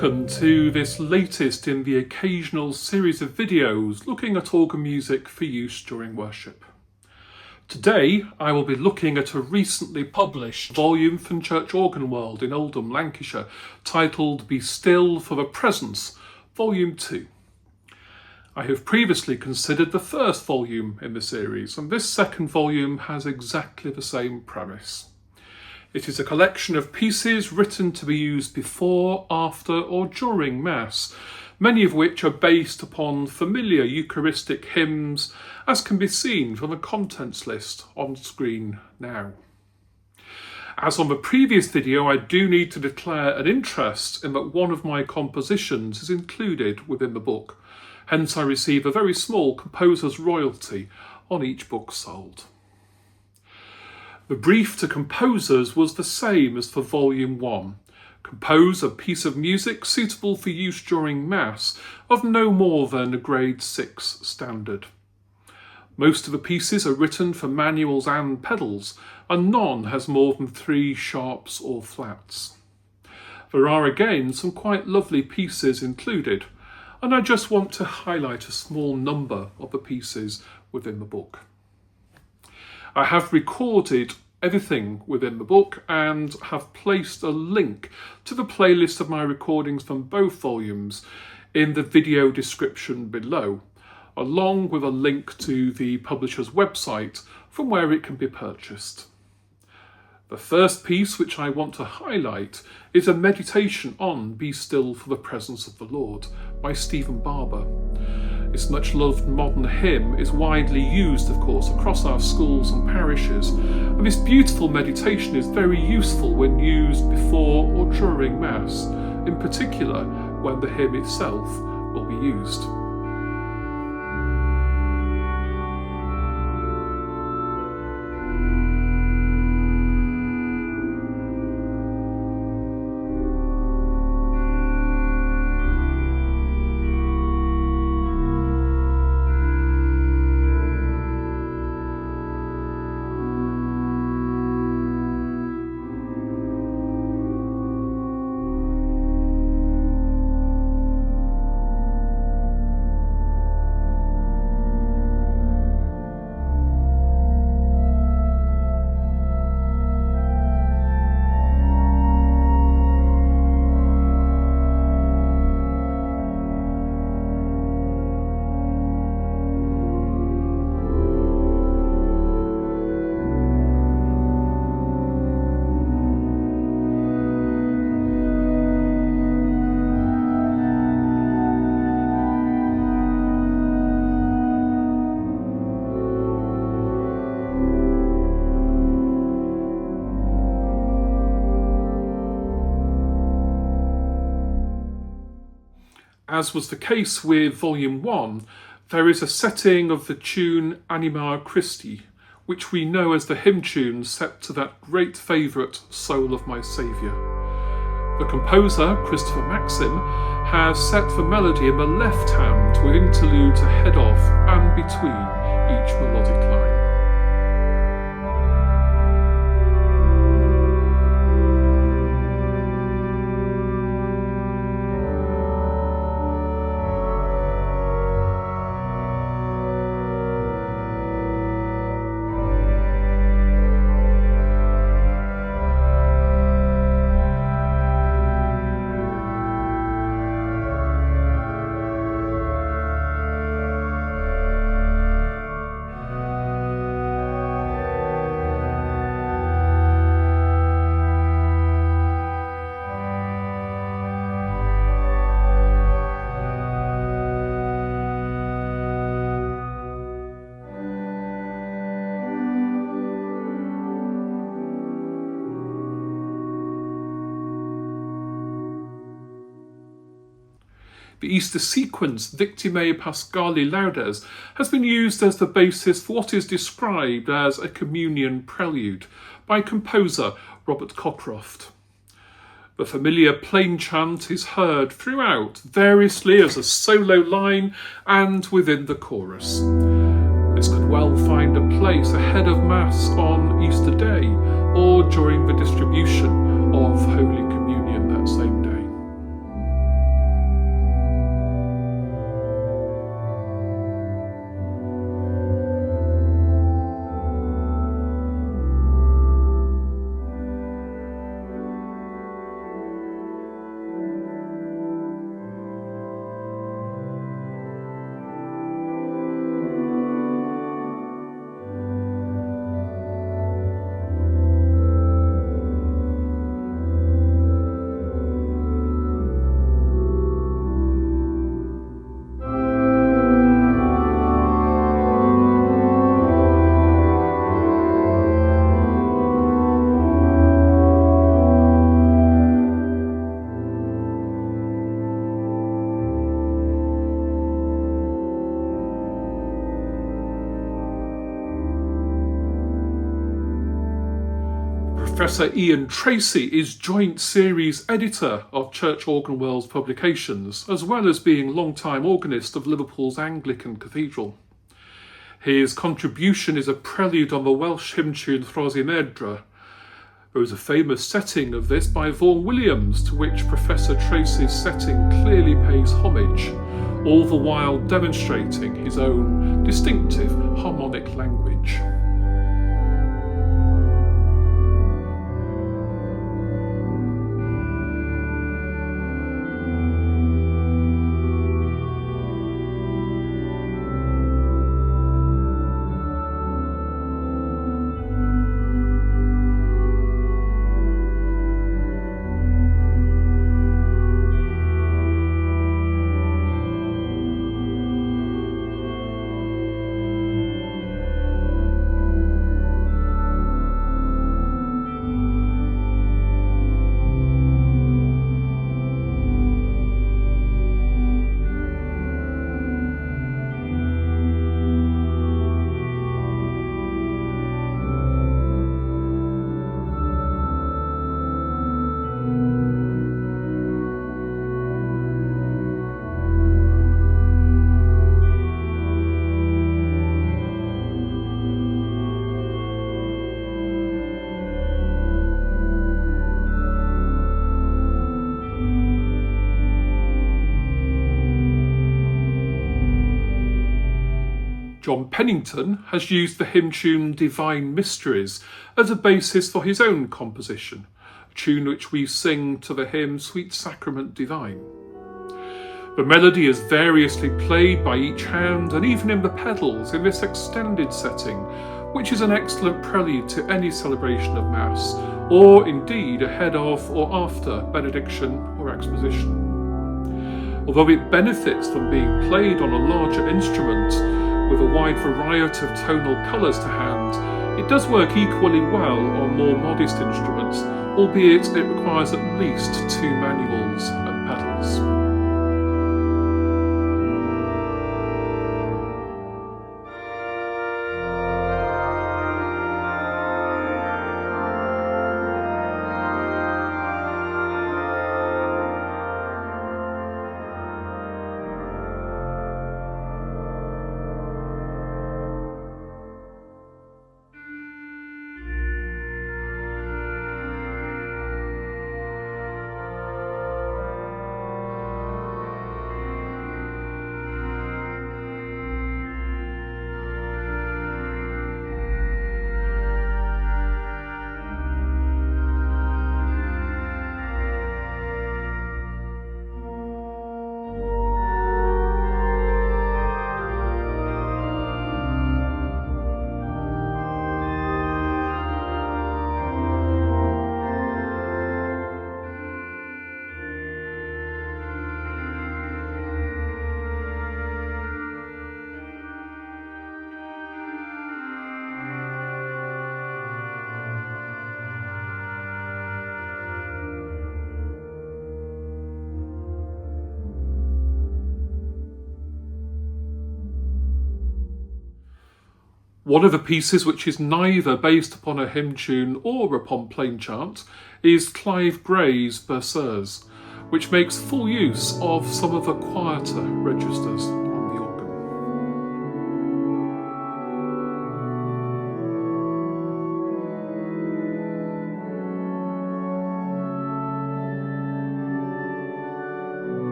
Welcome to this latest in the occasional series of videos looking at organ music for use during worship. Today I will be looking at a recently published volume from Church Organ World in Oldham, Lancashire, titled Be Still for the Presence, Volume 2. I have previously considered the first volume in the series, and this second volume has exactly the same premise. It is a collection of pieces written to be used before, after or during Mass, many of which are based upon familiar Eucharistic hymns, as can be seen from the contents list on screen now. As on the previous video, I do need to declare an interest in that one of my compositions is included within the book. Hence I receive a very small composer's royalty on each book sold. The brief to composers was the same as for Volume 1. Compose a piece of music suitable for use during Mass of no more than a grade 6 standard. Most of the pieces are written for manuals and pedals, and none has more than 3 sharps or flats. There are again some quite lovely pieces included, and I just want to highlight a small number of the pieces within the book. I have recorded everything within the book and have placed a link to the playlist of my recordings from both volumes in the video description below, along with a link to the publisher's website from where it can be purchased. The first piece which I want to highlight is a meditation on Be Still for the Presence of the Lord by Stephen Barber. This much loved modern hymn is widely used, of course, across our schools and parishes, and this beautiful meditation is very useful when used before or during Mass, in particular when the hymn itself will be used. As was the case with Volume 1, there is a setting of the tune Anima Christi, which we know as the hymn tune set to that great favourite Soul of My Saviour. The composer, Christopher Maxim, has set the melody in the left hand with interludes ahead of and between each melodic line. The Easter sequence Victimae Paschali laudes has been used as the basis for what is described as a communion prelude by composer Robert Cockroft. The familiar plain chant is heard throughout, variously as a solo line and within the chorus. This could well find a place ahead of Mass on Easter Day or during the distribution of Holy Communion that same day. Professor Ian Tracey is joint series editor of Church Organ World's publications, as well as being long-time organist of Liverpool's Anglican Cathedral. His contribution is a prelude on the Welsh hymn tune Rhosymedre. There is a famous setting of this by Vaughan Williams, to which Professor Tracey's setting clearly pays homage, all the while demonstrating his own distinctive harmonic language. John Pennington has used the hymn tune Divine Mysteries as a basis for his own composition, a tune which we sing to the hymn Sweet Sacrament Divine. The melody is variously played by each hand and even in the pedals in this extended setting, which is an excellent prelude to any celebration of Mass, or indeed ahead of or after benediction or exposition. Although it benefits from being played on a larger instrument with a wide variety of tonal colours to hand, it does work equally well on more modest instruments, albeit it requires at least 2 manuals and pedals. One of the pieces which is neither based upon a hymn tune or upon plain chant is Clive Gray's Berceuse, which makes full use of some of the quieter registers on the organ.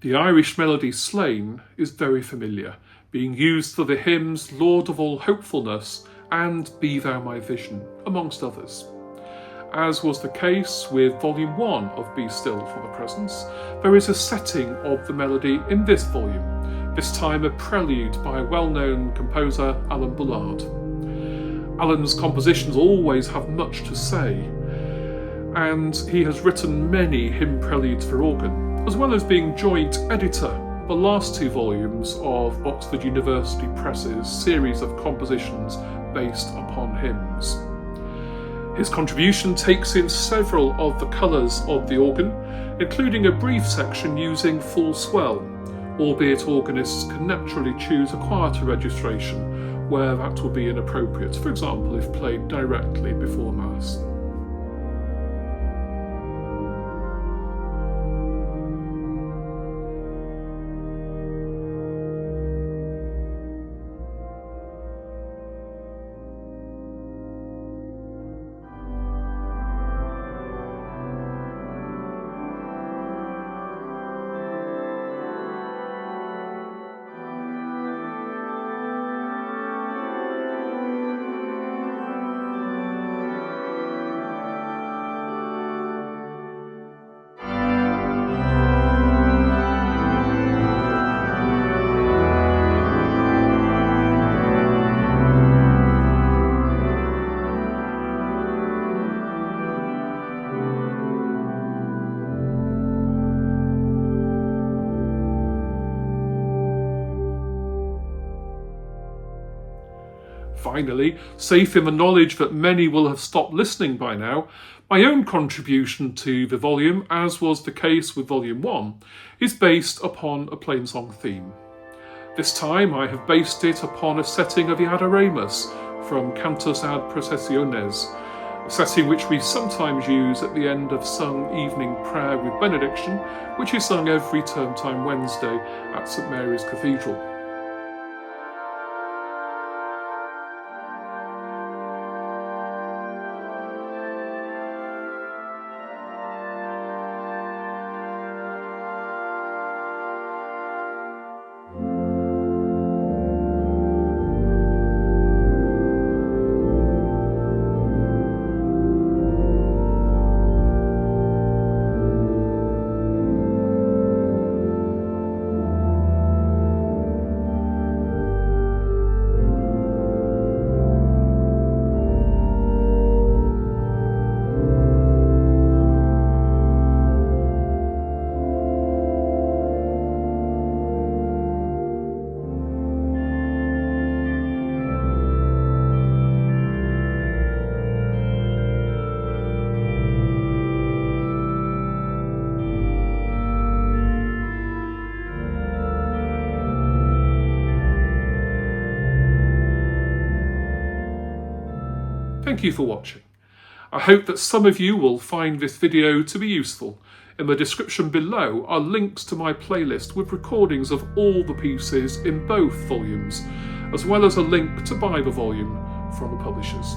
The Irish melody Slane is very familiar, being used for the hymns Lord of All Hopefulness and Be Thou My Vision, amongst others. As was the case with Volume 1 of Be Still for the Presence, there is a setting of the melody in this volume, this time a prelude by well-known composer Allan Bullard. Allan's compositions always have much to say, and he has written many hymn preludes for organ, as well as being joint editor of the last 2 volumes of Oxford University Press's series of compositions based upon hymns. His contribution takes in several of the colours of the organ, including a brief section using full swell, albeit organists can naturally choose a quieter registration where that will be inappropriate, for example if played directly before Mass. Finally, safe in the knowledge that many will have stopped listening by now, my own contribution to the volume, as was the case with Volume 1, is based upon a plainsong theme. This time I have based it upon a setting of the Adoremus from Cantus ad Processiones, a setting which we sometimes use at the end of sung evening prayer with benediction, which is sung every term time Wednesday at St Mary's Cathedral. Thank you for watching. I hope that some of you will find this video to be useful. In the description below are links to my playlist with recordings of all the pieces in both volumes, as well as a link to buy the volume from the publishers.